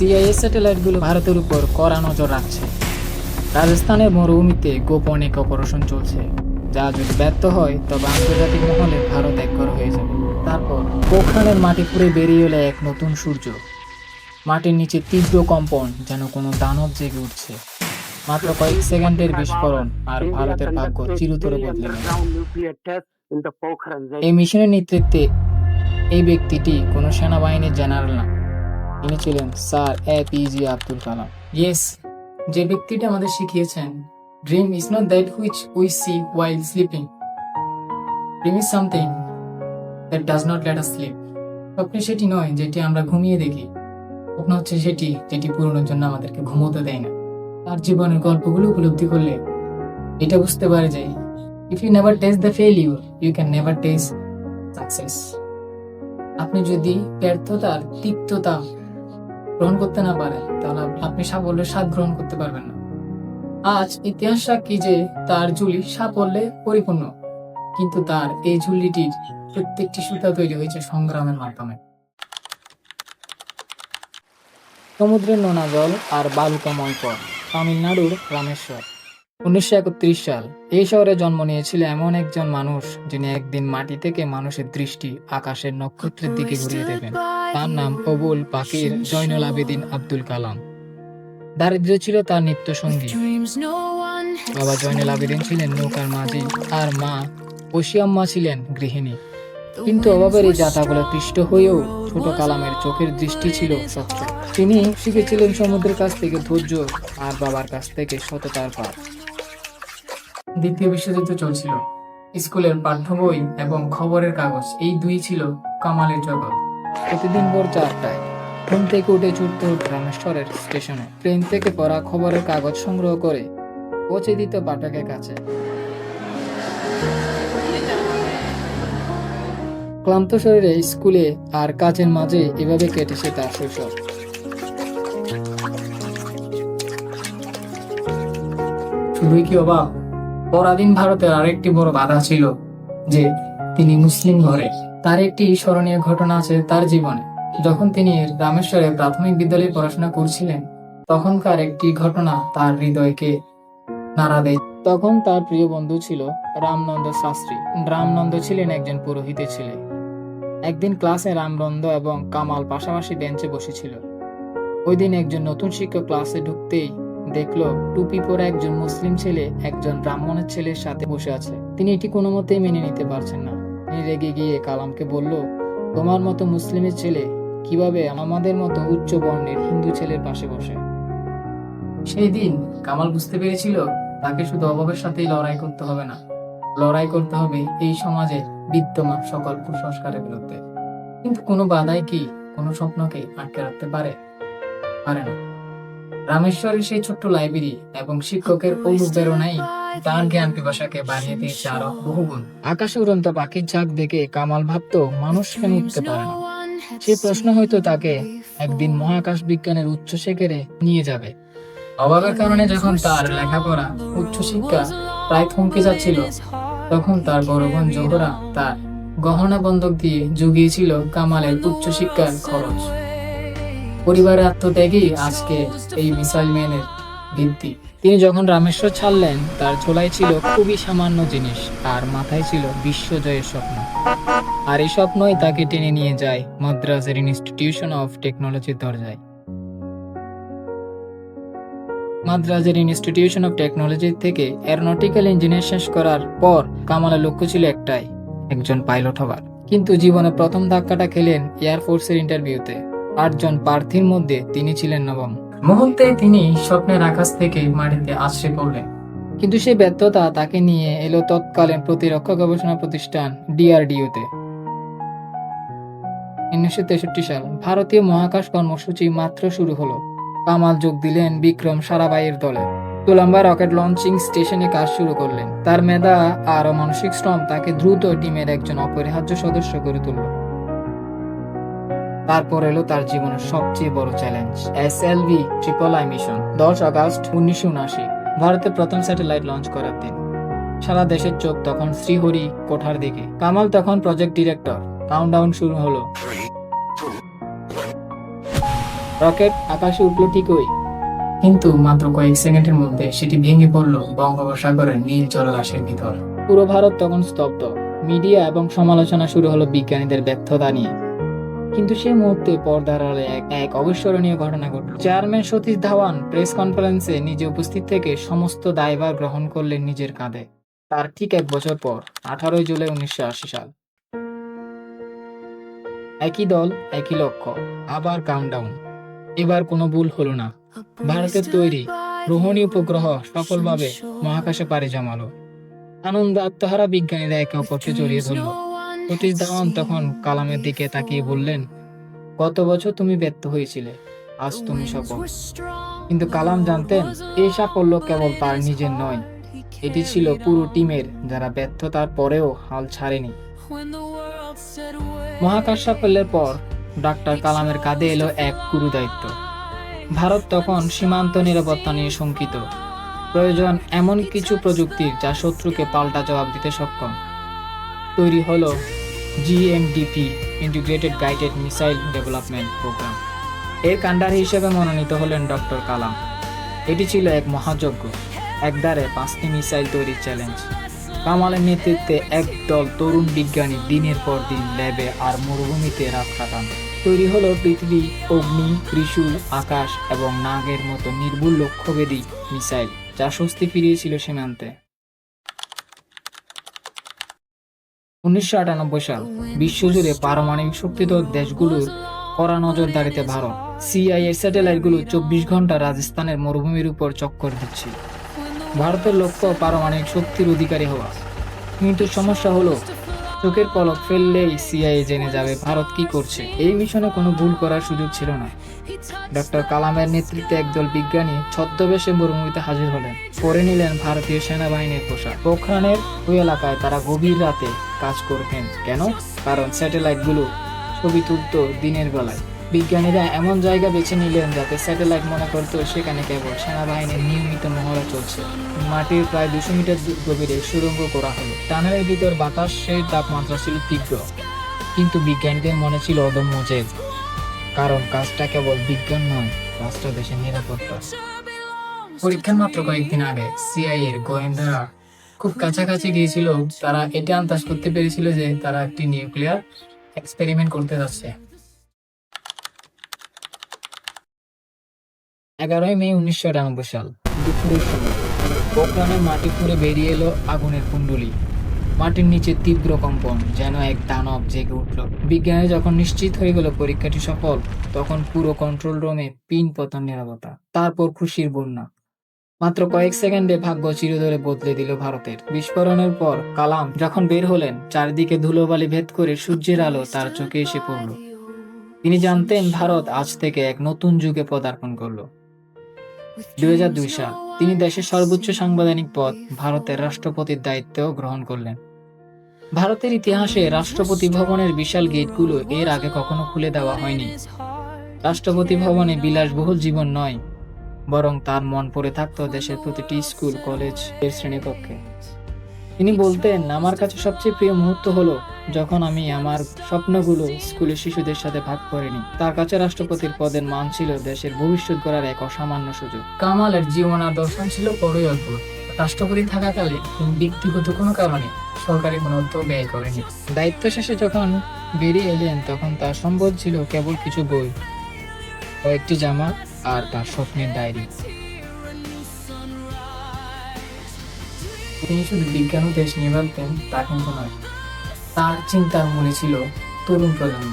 CIA স্যাটেলাইটগুলো ভারতের উপর কড়া নজর রাখছে। রাজস্থানের মরুভূমিতে গোপন এক অপারেশন চলছে, যা যদি ব্যর্থ হয় তবে আন্তর্জাতিক মহলে ভারত একঘর হয়ে যাবে। তারপর পোখরানের মাটি পুড়ে বেরিয়ে এলো এক নতুন সূর্য। মাটির নিচে তীব্র কম্পন, যেন কোনো দানব জেগে উঠছে। মাত্র কয়েক সেকেন্ডের বিস্ফোরণ আর ভারতের ভাগ্য চিরতরে বদলে গেল। এই মিশনের নেতৃত্বে এই ব্যক্তিটি কোনো সেনাবাহিনীর জেনারেল না, তিনি ছিলেন sir APJ Abdul Kalam. Yes, যে ব্যক্তিটা আমাদের শিখিয়েছেন, dream is not that which we see while sleeping, dream is something that does not let us sleep. স্বপ্ন সেটি নয় যেটি আমরা ঘুমিয়ে দেখি, স্বপ্ন হচ্ছে সেটি যেটি পূরণের জন্য আমাদেরকে ঘুমোতে দেয় না। তার জীবনের গল্পগুলো উপলব্ধি করলে এটা বুঝতে পারে যে if you never taste the failure you can never taste success. আপনি যদি ব্যর্থতার তিক্ততা গ্রহণ করতে না পারেন, তাহলে আপনি সাফল্যের স্বাদ গ্রহণ করতে পারবেন না। আজ ইতিহাস সাক্ষী যে তার ঝুলি সাফল্যে পরিপূর্ণ, কিন্তু তার এই ঝুলিটির প্রত্যেকটি সুতা তৈরি হয়েছে সংগ্রামের মাধ্যমে। সমুদ্রের নোনা জল আর বালুকাময় পথ, তামিলনাড়ুর রামেশ্বর। 1931 সাল। এই শহরে জন্ম নিয়েছিল এমন একজন মানুষ যিনি একদিন মাটি থেকে মানুষের দৃষ্টি আকাশের নক্ষত্রের দিকে ঘুরিয়ে দেবেন। তার নাম অবুল পাকির জয়নুল আবেদিন আব্দুল কালাম। দারিদ্র্য ছিল তার নিত্য সঙ্গী। বাবা জয়নুল আবেদিন ছিলেন নৌকার মাঝি আর মা ওসিয়াম্মা ছিলেন গৃহিণী। কিন্তু অভাবের এই জাতাগুলো পৃষ্ঠ হয়েও ছোট কালামের চোখের দৃষ্টি ছিল স্বচ্ছ। তিনি শিখেছিলেন সমুদ্রের কাছ থেকে ধৈর্য আর বাবার কাছ থেকে সততার পাঠ। দ্বিতীয় বিশ্বযুদ্ধ চলছিল। স্কুলের পাঠ্য বই এবং খবরের কাগজ, এই দুই ছিল কামালের জগৎ। প্রতিদিন ভোর 4টায় ঘুম থেকে উঠে ছুটতে হতো রামেশ্বরের স্টেশনে। ট্রেন থেকে পড়া খবরের কাগজ সংগ্রহ করে পৌঁছে দিত পাঠকের কাছে। ক্লান্ত শরীরে স্কুলে আর কাজের মাঝে এভাবে কেটেছে তার শৈশব। শুধুই কি অবাক, পরাধীন ভারতের আরেকটি বড় বাধা ছিল যে তিনি মুসলিম ঘরে। তার একটি স্মরণীয় ঘটনা আছে তার জীবনে। যখন তিনি রামেশ্বরে প্রাথমিক বিদ্যালয়ে পড়াশোনা করছিলেন, তখনকার একটি ঘটনা তার হৃদয়কে নাড়া দেয়। তখন তার প্রিয় বন্ধু ছিল রামনন্দ শাস্ত্রী। রামনন্দ ছিলেন একজন পুরোহিতের ছেলে। একদিন ক্লাসে রামনন্দ এবং কামাল পাশাপাশি বেঞ্চে বসেছিল। ওই দিন একজন নতুন শিক্ষক ক্লাসে ঢুকতেই দেখলো টুপি পরা একজন মুসলিম ছেলে একজন ব্রাহ্মণের ছেলের সাথে বসে আছে। তিনি এটি কোনো মতেই মেনে নিতে পারছেন না। তিনি রেগে গিয়ে কালামকে বলল, তোমার মতো মুসলিমের ছেলে কিভাবে আমাদের মতো উচ্চ বর্ণের হিন্দু ছেলের পাশে বসে? সেই দিন কামাল বুঝতে পেরেছিল তাকে শুধু অভাবের সাথেই লড়াই করতে হবে না, লড়াই করতে হবে এই সমাজে বিদ্যমান সকল কুসংস্কারের বিরুদ্ধে। কিন্তু কোনো বাধাই কি কোনো স্বপ্নকে আটকে রাখতে পারে? পারে না। রামেশ্বরের সেই ছোট্ট লাইব্রেরি এবং শিক্ষকের অনুপ্রেরণাই তার জ্ঞান পিপাসাকে বাড়িয়ে দিয়েছে আরো বহুগুণ। আকাশে উড়ন্ত পাখির ঝাঁক দেখে কামাল ভাবতো, মানুষ কেন উঠতে পারে না? সেই প্রশ্ন হয়তো তাকে একদিন মহাকাশ বিজ্ঞানের উচ্চ শিখরে নিয়ে যাবে। অভাবের কারণে যখন তার লেখাপড়া উচ্চশিক্ষা প্রায় থমকে যাচ্ছিল, তখন তার বড় বোন জোহরা তার গহনা বন্ধক দিয়ে জুগিয়েছিল কামালের উচ্চশিক্ষার খরচ। পরিবারের আত্মত্যাগই আজকে এই মিসাইল ম্যানের ভিত্তি। তিনি যখন রামেশ্বর ছাড়লেন, তার ঝোলায় ছিল খুবই সামান্য জিনিস আর মাথায় ছিল বিশ্বজয়ের স্বপ্ন। আর এই স্বপ্নই তাকে টেনে নিয়ে যায় মাদ্রাজের ইনস্টিটিউশন অফ টেকনোলজির দরজায়। মাদ্রাজের ইনস্টিটিউশন অফ টেকনোলজি থেকে এরোনটিক্যাল ইঞ্জিনিয়ার শেষ করার পর কামালের লক্ষ্য ছিল একটাই, একজন পাইলট হবার। কিন্তু জীবনে প্রথম ধাক্কাটা খেলেন এয়ারফোর্সের ইন্টারভিউতে। 8 জন প্রার্থীর মধ্যে তিনি ছিলেন নবম। মুহূর্তে তিনি স্বপ্নের আকাশ থেকে মাটিতে আছড়ে পড়লেন। কিন্তু সেই ব্যর্থতা তাকে নিয়ে এলো তৎকালীন প্রতিরক্ষা গবেষণা প্রতিষ্ঠান ডিআরডিওতে। 1963 সাল। ভারতীয় মহাকাশ কর্মসূচি মাত্র শুরু হলো। কামাল যোগ দিলেন বিক্রম সারাভাইয়ের দলে। কোলাম্বা রকেট লঞ্চিং স্টেশনে কাজ শুরু করলেন। তার মেধা আর মানসিক শ্রম তাকে দ্রুত টিমের একজন অপরিহার্য সদস্য করে তুলল। তারপর এলো তার জীবনের সবচেয়ে বড় challenge, SLV triple I mission. 10 August 1979 ভারতের প্রথম স্যাটেলাইট লঞ্চ করার দিন। সারা দেশের চোখ তখন শ্রীহরি কোঠার দিকে। কামাল তখন প্রজেক্ট ডিরেক্টর। কাউন্টডাউন শুরু হলো। রকেট আকাশে উঠলো ঠিকই, কিন্তু মাত্র কয়েক সেকেন্ডের মধ্যে সেটি ভেঙে পড়ল বঙ্গোপসাগরের নীল জলরাশির ভিতর। পুরো ভারত তখন স্তব্ধ। মিডিয়া এবং সমালোচনা শুরু হলো বিজ্ঞানীদের ব্যর্থতা নিয়ে। কিন্তু সেই মুহূর্তে পর্দার আড়ালে এক অবিস্মরণীয় ঘটনা ঘটল। চেয়ারম্যান সতীশ ধাওয়ান প্রেস কনফারেন্সে নিজে উপস্থিত থেকে সমস্ত দায়ভার গ্রহণ করলেন নিজের কাঁধে। তার ঠিক 1 বছর পর 18 জুলাই 1980 সাল। একই দল, একই লক্ষ্য, আবার কাউন্টডাউন। এবার কোনো ভুল হলো না। ভারতের তৈরি রোহিণী উপগ্রহ সফলভাবে মহাকাশে পাড়ি জমালো। আনন্দ আত্মহারা বিজ্ঞানীরা একে অপরকে জড়িয়ে ধরল। সতীশ ধাওয়ান তখন কালামের দিকে তাকিয়ে বললেন, গত বছর তুমি ব্যর্থ হয়েছিলে, আজ তুমি সফল। কিন্তু কালাম জানতেন এই সাফল্য কেবল তার নিজের নয়, এটি ছিল পুরো টিমের, যারা ব্যর্থতার পরেও হাল ছাড়েনি। মহাকাশ সাফল্যের পর ডাক্তার কালামের কাঁধে এলো এক গুরু দায়িত্ব। ভারত তখন সীমান্ত নিরাপত্তা নিয়ে শঙ্কিত। প্রয়োজন এমন কিছু প্রযুক্তির যা শত্রুকে পাল্টা জবাব দিতে সক্ষম। তৈরি হলো GMDP, integrated guided missile development programme. এর কাণ্ডারি হিসেবে মনোনীত হলেন ডক্টর কালাম। এটি ছিল এক মহাযজ্ঞ, একদারে 5টি মিসাইল তৈরির চ্যালেঞ্জ। কামালের নেতৃত্বে একদল তরুণ বিজ্ঞানী দিনের পর দিন ল্যাবে আর মরুভূমিতে রাত কাটান। তৈরি হলো পৃথিবী, অগ্নি, ত্রিশূল, আকাশ এবং নাগের মতো নির্ভুল লক্ষ্যভেদী মিসাইল, যা স্বস্তি ফিরিয়েছিল সীমান্তে। 1998 সাল। বিশ্বজুড়ে পারমাণবিক শক্তিধর দেশগুলোর কড়া নজরদারিতে ভারত। CIA স্যাটেলাইটগুলো 24 ঘন্টা রাজস্থানের মরুভূমির উপর চক্কর দিচ্ছে। ভারতের লক্ষ্য পারমাণবিক শক্তির অধিকারী হওয়া। কিন্তু সমস্যা হলো, চোখের পলক ফেললেই CIA জেনে যাবে ভারত কি করছে। এই মিশনে কোনো ভুল করার সুযোগ ছিল না। ডক্টর কালামের নেতৃত্বে একদল বিজ্ঞানী ছদ্মবেশে মরুভূমিতে হাজির হলেন। পরে নিলেন ভারতীয় সেনাবাহিনীর পোশাক। পোখরানের ওই এলাকায় তারা গভীর রাতে কাজ করতেন। কেন? কারণ স্যাটেলাইটগুলো ছবি তুলত দিনের বেলায়। বিজ্ঞানীরা এমন জায়গা বেছে নিলেন যাতে স্যাটেলাইট মনে করত সেখানে কেবল সেনাবাহিনীর নিয়মিত মহড়া চলছে। মাটির প্রায় 200 মিটার গভীরে সুড়ঙ্গ করা হলো। টানেলের ভিতর বাতাসের তাপমাত্রা ছিল তীব্র, কিন্তু বিজ্ঞানীদের মনে ছিল অদম্য জেদ। কারণ কাজটা কেবল বিজ্ঞান নয়, রাষ্ট্র দেশের নিরাপত্তা। পরীক্ষার মাত্র কয়েকদিন আগে CIA এর গোয়েন্দারা খুব কাছাকাছি গিয়েছিল। তারা এটা আন্দাজ করতে পেরেছিল যে তারা একটি নিউক্লিয়ার এক্সপেরিমেন্ট করতে যাচ্ছে। 11 মে 1998 সাল দুপুরের সময় পোখরানের মাটি খুঁড়ে বেরিয়ে এলো আগুনের কুণ্ডলী। মাটির নিচে তীব্র কম্পন, যেন এক দানব জেগে উঠল। বিজ্ঞানী যখন নিশ্চিত হয়ে গেল পরীক্ষাটি সফল, তখন পুরো কন্ট্রোল রুমে পিন পতন নীরবতা। তারপর খুশির বন্যা। মাত্র কয়েক সেকেন্ডে ভাগ্য চিরতরে বদলে দিল ভারতের। বিস্ফোরণের পর কালাম যখন বের হলেন, চারিদিকে ধুলোবালি ভেদ করে সূর্যের আলো তার চোখে এসে পড়ল। তিনি জানতেন ভারত আজ থেকে এক নতুন যুগে পদার্পণ করলো। 2002 সাল। তিনি দেশের সর্বোচ্চ সাংবিধানিক পদ, ভারতের রাষ্ট্রপতির দায়িত্ব গ্রহণ করলেন। ভারতের ইতিহাসে রাষ্ট্রপতি ভবনের বিশাল গেটগুলো এর আগে কখনো খুলে দেওয়া হয়নি। রাষ্ট্রপতি ভবনে বিলাসবহুল জীবন নয়, বরং তার মন পড়ে থাকতো দেশের প্রতিটি স্কুল, কলেজ এর শ্রেণীকক্ষে। তিনি বলতেন, আমার কাছে সবচেয়ে প্রিয় মুহূর্ত হলো যখন আমি আমার স্বপ্নগুলো স্কুলের শিশুদের সাথে ভাগ করে নিই। তার কাছে রাষ্ট্রপতির পদের মান ছিল দেশের ভবিষ্যৎ গড়ার এক অসামান্য সুযোগ। কামালের জীবন আর দর্শন ছিল বড়ই অদ্ভুত। রাষ্ট্রপতি থাকাকালে তিনি ব্যক্তিগত কোনো কারণে সরকারি কোনো অর্থ ব্যয় করেনি। দায়িত্ব শেষে যখন বেরিয়ে এলেন, তখন তার সম্বল ছিল কেবল কিছু বই, কয়েকটি জামা আর তার স্বপ্নের ডায়েরি। তিনি শুধু বিজ্ঞান ও দেশ নিয়ে ভাবতেন তা কিন্তু নয়, তার চিন্তার মূলে ছিল তরুণ প্রজন্ম।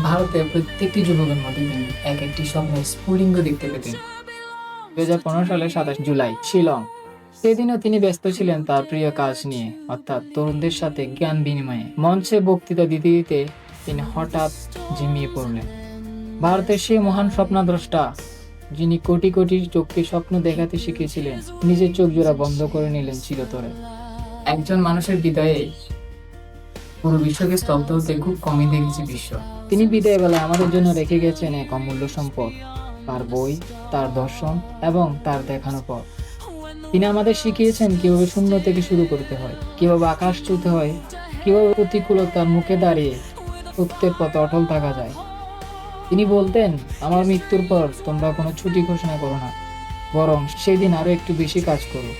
ভারতের প্রত্যেকটি যুবকের মধ্যে তিনি এক একটি স্বপ্নের স্ফুলিঙ্গ দেখতে পেতেন। 2015 সালের 27 জুলাই শিলং। সেদিনও তিনি ব্যস্ত ছিলেন তার প্রিয় কাজ নিয়ে, অর্থাৎ তরুণদের সাথে জ্ঞান বিনিময়ে। মঞ্চে বক্তৃতা দিতে দিতে তিনি হঠাৎ ঝিমিয়ে পড়লেন। ভারতের সেই মহান স্বপ্নদ্রষ্টা, যিনি কোটি কোটি চোখকে স্বপ্ন দেখাতে শিখেছিলেন, নিজের চোখ জোড়া বন্ধ করে নিলেন চিরতরে। একজন মানুষের বিদায়ে পুরো বিশ্বকে স্তব্ধ হতে খুব কমই দেখেছি বিশ্ব। তিনি বিদায় বেলায় আমাদের জন্য রেখে গেছেন এক অমূল্য সম্পদ, তার বই, তার দর্শন এবং তার দেখানো পথ। তিনি আমাদের শিখিয়েছেন কিভাবে শূন্য থেকে শুরু করতে হয়, কিভাবে আকাশ ছুঁতে হয়, কিভাবে প্রতিকূলতার মুখে দাঁড়িয়ে সত্যের পথে অটল থাকা যায়। তিনি বলতেন, আমার মৃত্যুর পর তোমরা কোনো ছুটি ঘোষণা করো না, বরং সেদিন আরো একটু বেশি কাজ করো।